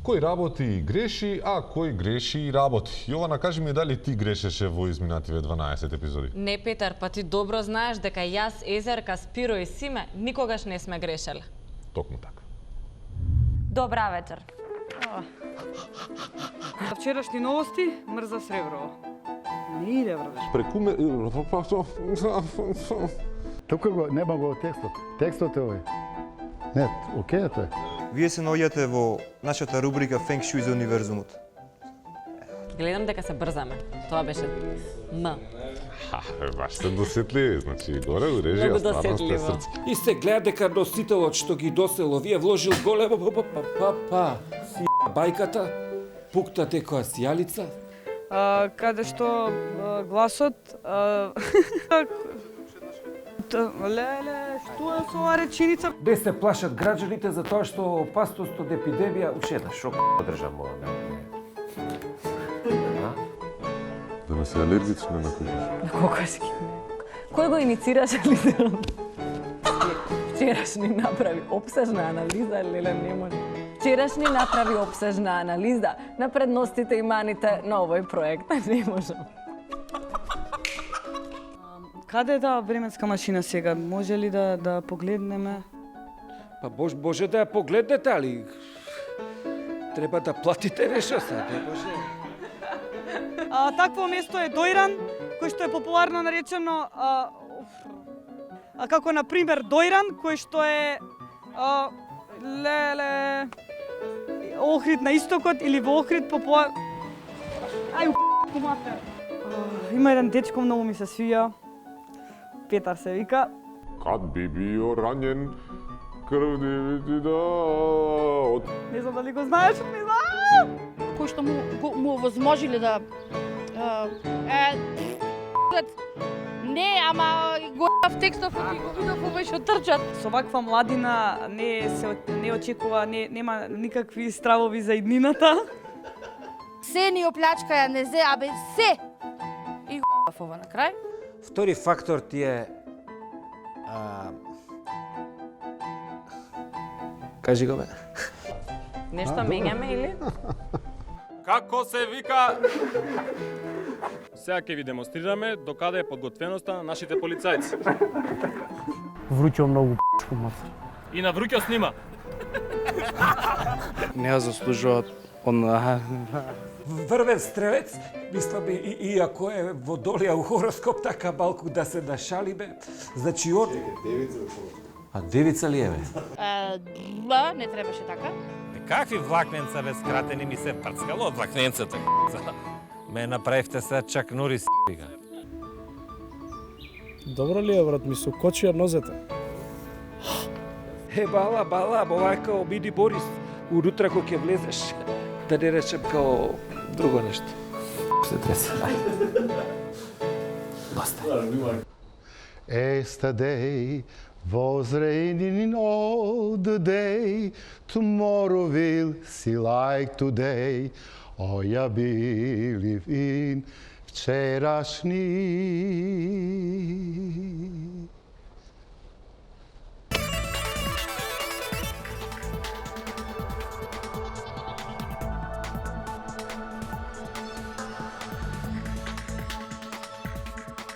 Кој работи и греши, а кој греши и работи. Јована, кажи ми дали ти грешеше во изминативе 12 епизоди? Не, Петар, па ти добро знаеш дека јас, Езерка, Спиро и Симе никогаш не сме грешеле. Токму така. Добра вечер. Вчерашни новости, мрза среброво. Не иде, брате. Прекуме... Тука го нема го текстот. Текстот е овој. Не, окей е тој. Вие се наоѓате во нашата рубрика Фенг Шуј за универзумот. Гледам дека се брзаме. Тоа беше М. Баш сте досетливи, значи горе у режија Многу стварно сте досетливо. срцки. И се гледа дека носителот што ги досело вие вложил големо си бајката, пуктате која сијалица. Каде што гласот... Леле, што е со оваа реченица? Де се плашат граѓаните за тоа што опасност од епидемија ушеда. Шо држам ова? Да не се алергични на кокошки. На кокошки. Кој го иницираше лидерот? Вчерашни направи опсежна анализа, леле не може. Вчерашни направи опсежна анализа на предностите и маните на овој проект. Не можам. Каде е таа временска машина сега? Може ли да погледнеме? Па може да ја погледнете, али треба да платите нешто сега, не може. Такво место е Дојран, кој што е популарно наречено како на пример Дојран, кој што е леле Охрид на истокот или во Охрид популар... Ај мате. Има еден дечко многу ми се свија. Петар се вика. Кад би био ранен, крвни ти да... Не знам дали го знаеш, не знам. Кој што му возможили да не, ама голав текстов и го видов овој трчат. Со ваква младина не очекува, нема никакви стравови за иднината. Се ни оплячкаја, не зе, абе се. И ова на крај. Втори фактор ти е... Кажи го бе. Нешто менјаме или? Како се вика? Сега ќе ви демонстрираме докаде е подготвеноста на нашите полицајци. Вруќо многу п***шко мацар. И на вруќо снима. Не ја заслужуваат она... Врвен стрелец, мислам, иако е во долија у хороскоп, така малку да се нашалиме. Значи од... А девица ли е, бе? Не требаше така. Какви влакненца, бе, скратени ми се прцкало од влакненцата, Ме направивте се чак нури с***га. Добро ли е, брат, ми се укочија нозете? Бала, ова е као Мини Борис. Унутра кој ќе влезеш, да не речем као друго нешто. Се треса. Баста. Yesterday was raining all the day. Tomorrow will see like today. Oh, I believe in вчерашни.